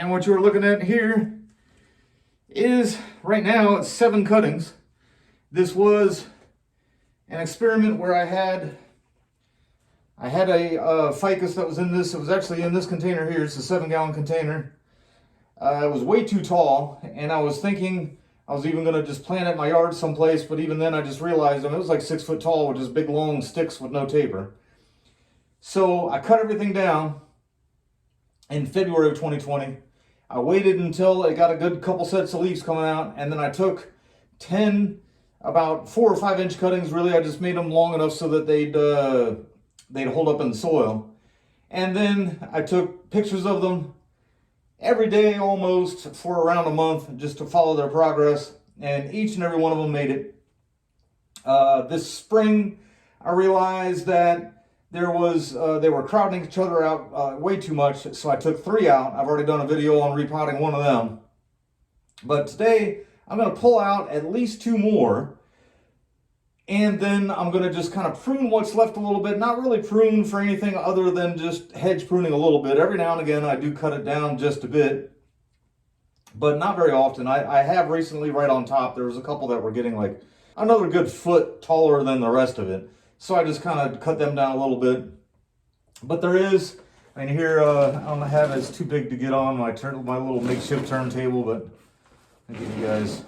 And what you're looking at here is, right now, it's 7 cuttings. This was an experiment where I had a ficus that was in this. It was actually in this container here. It's a 7-gallon container. It was way too tall, and I was thinking I was even going to just plant it in my yard someplace, but even then I just realized, I mean, it was like 6 foot tall with just big long sticks with no taper. So I cut everything down in February of 2020. I waited until it got a good couple sets of leaves coming out, and then I took 10 about 4 or 5 inch cuttings. Really, I just made them long enough so that they'd hold up in the soil. And then I took pictures of them every day almost for around a month, just to follow their progress, and each and every one of them made it. This spring, I realized that they were crowding each other out way too much, so I took 3 out. I've already done a video on repotting one of them. But today, I'm going to pull out at least 2 more, and then I'm going to just kind of prune what's left a little bit. Not really prune for anything other than just hedge pruning a little bit. Every now and again, I do cut it down just a bit, but not very often. I have recently, right on top, there was a couple that were getting like another good foot taller than the rest of it. So I just kind of cut them down a little bit. But there is, I mean, here, I don't have it, it's too big to get on my little makeshift turntable, but I'll give you guys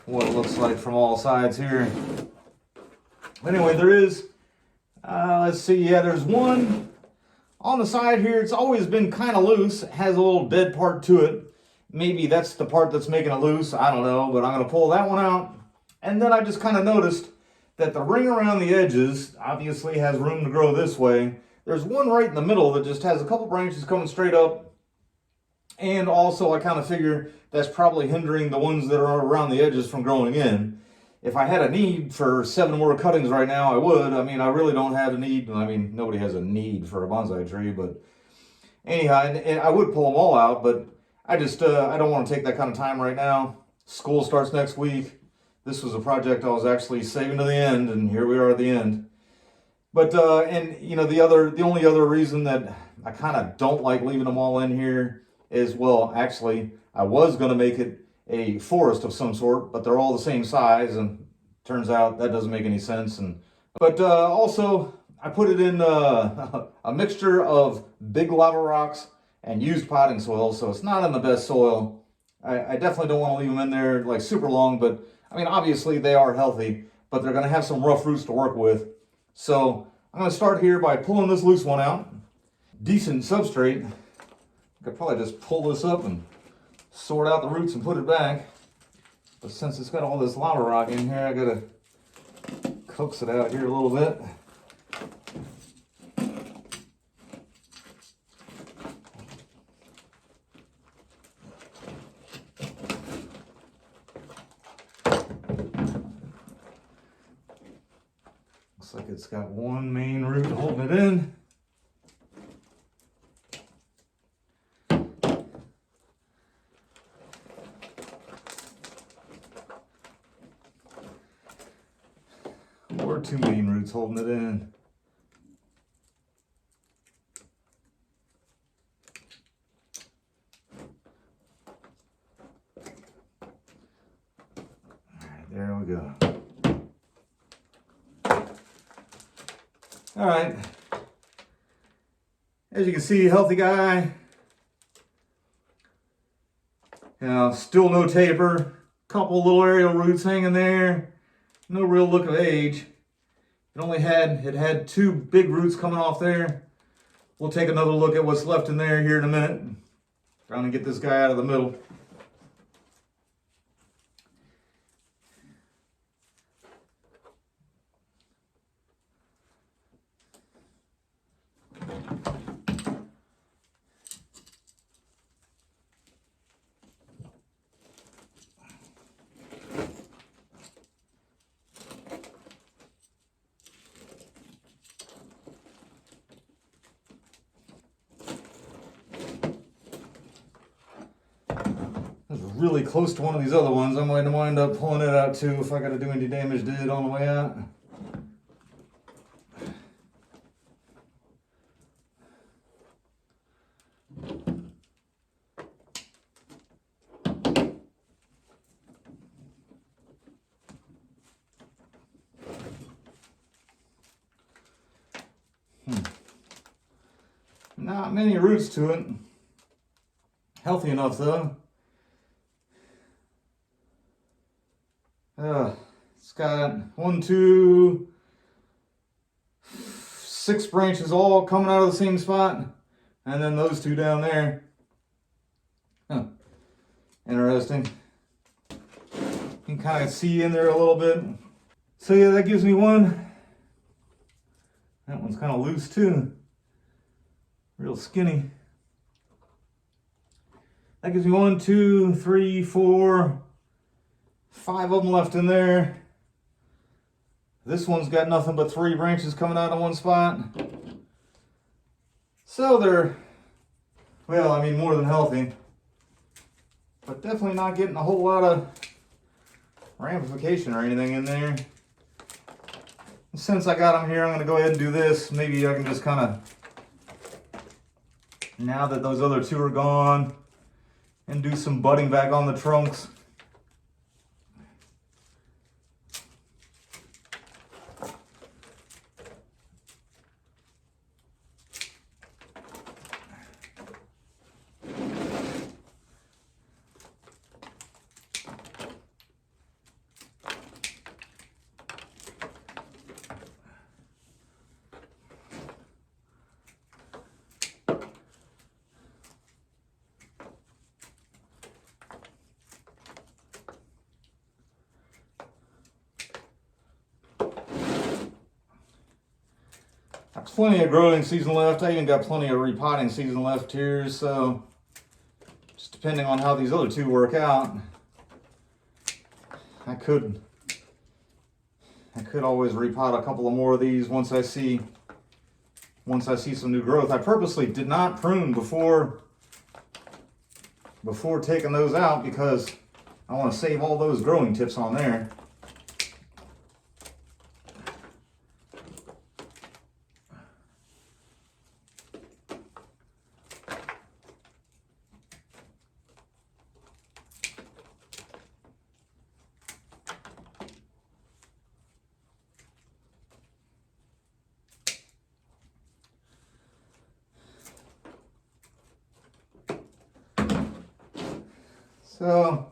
what it looks like from all sides here. Anyway, there is, let's see, yeah, there's one on the side here. It's always been kind of loose. It has a little dead part to it. Maybe that's the part that's making it loose. I don't know, but I'm going to pull that one out. And then I just kind of noticed that the ring around the edges obviously has room to grow this way. There's one right in the middle that just has a couple branches coming straight up. And also I kind of figure that's probably hindering the ones that are around the edges from growing in. If I had a need for 7 more cuttings right now, I would. I mean, I really don't have a need. I mean, nobody has a need for a bonsai tree, but anyhow, and I would pull them all out, but I just, I don't want to take that kind of time right now. School starts next week. This was a project I was actually saving to the end, and here we are at the end. But, and you know, the only other reason that I kind of don't like leaving them all in here is, well, actually, I was going to make it a forest of some sort, but they're all the same size, and turns out that doesn't make any sense. But also, I put it in a mixture of big lava rocks and used potting soil, so it's not in the best soil. I definitely don't want to leave them in there like super long, but I mean, obviously they are healthy, but they're going to have some rough roots to work with. So I'm going to start here by pulling this loose one out. Decent substrate. I could probably just pull this up and sort out the roots and put it back. But since it's got all this lava rock in here, I gotta coax it out here a little bit. Looks like it's got one main root holding it in. Or 2 main roots holding it in. All right, there we go. All right. As you can see, healthy guy. You know, still no taper. Couple little aerial roots hanging there. No real look of age. It had 2 big roots coming off there. We'll take another look at what's left in there here in a minute. Trying to get this guy out of the middle. Really close to one of these other ones. I might wind up pulling it out too if I got to do any damage to it on the way out. Not many roots to it. Healthy enough though. It's got 1, 2, 6 branches all coming out of the same spot. And then those 2 down there. Huh. Interesting. You can kind of see in there a little bit. So yeah, that gives me one. That one's kind of loose too. Real skinny. That gives me 1, 2, 3, 4, 5 of them left in there. This one's got nothing but 3 branches coming out of one spot. So they're, well, I mean, more than healthy. But definitely not getting a whole lot of ramification or anything in there. Since I got them here, I'm going to go ahead and do this. Maybe I can just kind of, now that those other 2 are gone, and do some budding back on the trunks. Plenty of growing season left. I even got plenty of repotting season left here, so just depending on how these other 2 work out, I could always repot a couple of more of these once I see some new growth. I purposely did not prune before taking those out because I want to save all those growing tips on there. So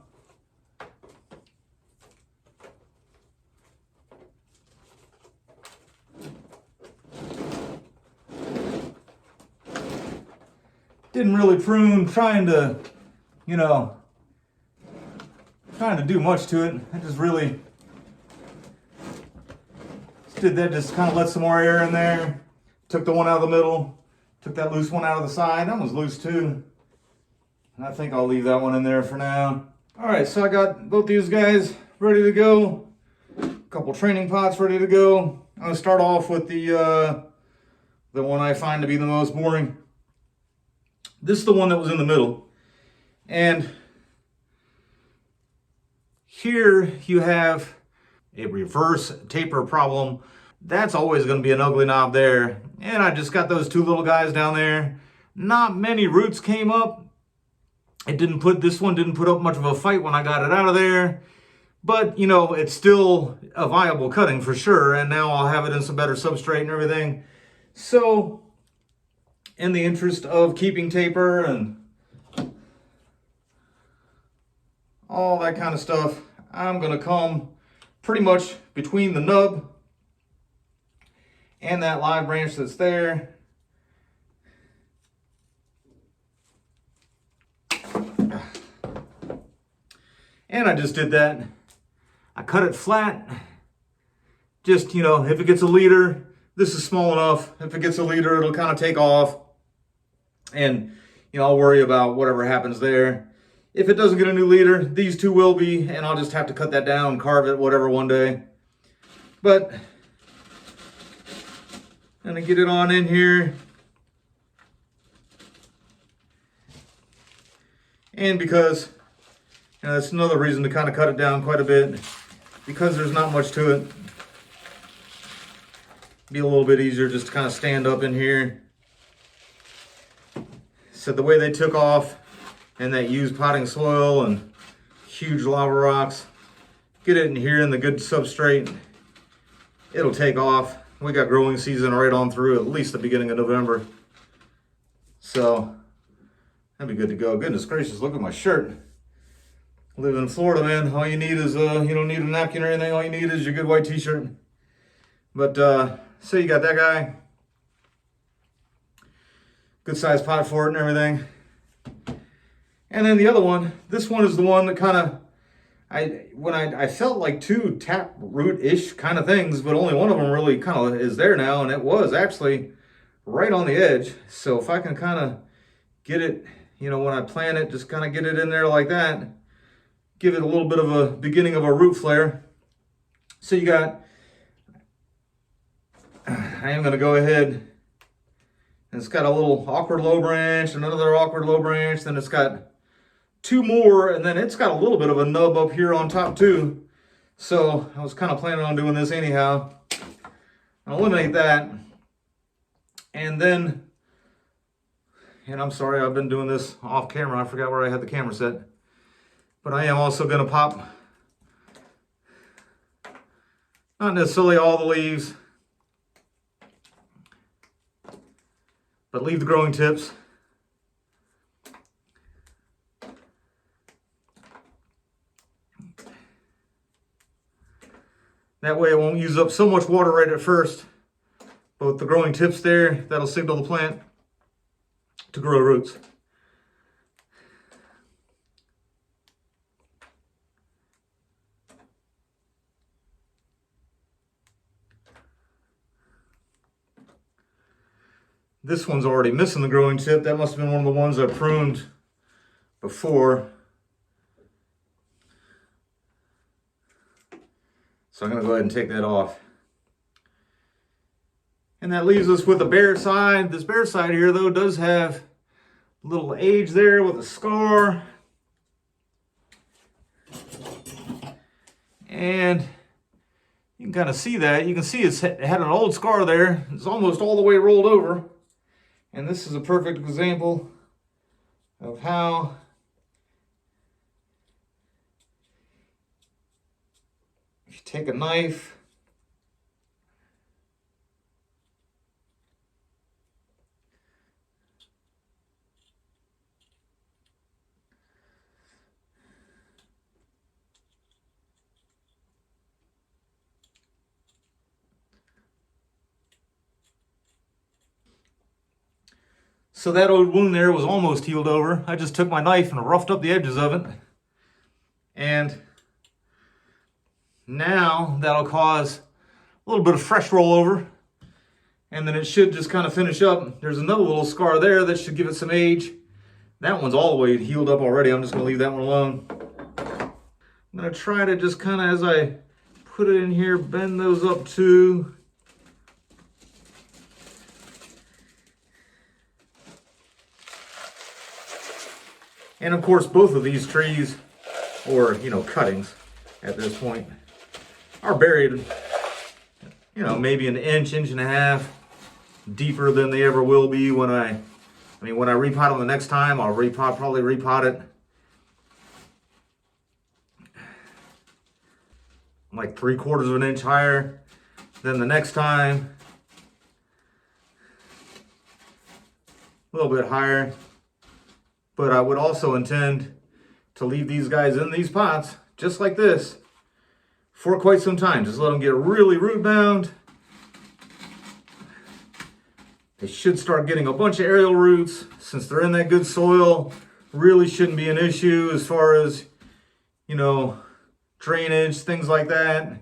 didn't really prune, trying to do much to it. I just really did that, just kind of let some more air in there. Took the one out of the middle, took that loose one out of the side. That one's loose too. And I think I'll leave that one in there for now. All right, so I got both these guys ready to go. A couple training pots ready to go. I'm gonna start off with the one I find to be the most boring. This is the one that was in the middle. And here you have a reverse taper problem. That's always gonna be an ugly knob there. And I just got those 2 little guys down there. Not many roots came up. This one didn't put up much of a fight when I got it out of there, but it's still a viable cutting for sure. And now I'll have it in some better substrate and everything. So in the interest of keeping taper and all that kind of stuff, I'm going to come pretty much between the nub and that live branch that's there. And I just did that. I cut it flat. Just, if it gets a leader, this is small enough. If it gets a leader, it'll kind of take off. And, I'll worry about whatever happens there. If it doesn't get a new leader, these 2 will be, and I'll just have to cut that down, carve it, whatever, one day. But, I'm gonna get it on in here. And because that's another reason to kind of cut it down quite a bit, because there's not much to it. Be a little bit easier just to kind of stand up in here. So the way they took off and that used potting soil and huge lava rocks, get it in here in the good substrate, it'll take off. We got growing season right on through at least the beginning of November. So that'd be good to go. Goodness gracious, look at my shirt. I live in Florida, man. All you need is, you don't need a napkin or anything. All you need is your good white t-shirt. But say you got that guy. Good size pot for it and everything. And then the other one, this one is the one that kind of, I felt like two tap root-ish kind of things, but only one of them really kind of is there now, and it was actually right on the edge. So if I can kind of get it, you know, when I plant it, just kind of get it in there like that, give it a little bit of a beginning of a root flare. So you got, I am going to go ahead, and it's got a little awkward low branch, another awkward low branch, then it's got two more, and then it's got a little bit of a nub up here on top too. So I was kind of planning on doing this anyhow. I'll eliminate that. And then, and I'm sorry, I've been doing this off camera. I forgot where I had the camera set. But I am also going to pop, not necessarily all the leaves, but leave the growing tips. That way it won't use up so much water right at first. Both the growing tips there, that'll signal the plant to grow roots. This one's already missing the growing tip. That must have been one of the ones I pruned before. So I'm going to go ahead and take that off. And that leaves us with the bare side. This bare side here, though, does have a little age there with a scar. And you can kind of see that. You can see it had an old scar there. It's almost all the way rolled over. And this is a perfect example of how if you take a knife so that old wound there was almost healed over. I just took my knife and roughed up the edges of it. And now that'll cause a little bit of fresh rollover. And then it should just kind of finish up. There's another little scar there that should give it some age. That one's all the way healed up already. I'm just going to leave that one alone. I'm going to try to just kind of, as I put it in here, bend those up too. And of course, both of these trees, or, you know, cuttings at this point, are buried, you know, maybe an inch, inch and a half deeper than they ever will be when when I repot them the next time, I'll probably repot it like 3/4 of an inch higher than the next time. A little bit higher. But I would also intend to leave these guys in these pots, just like this, for quite some time. Just let them get really root bound. They should start getting a bunch of aerial roots. Since they're in that good soil, really shouldn't be an issue as far as, you know, drainage, things like that.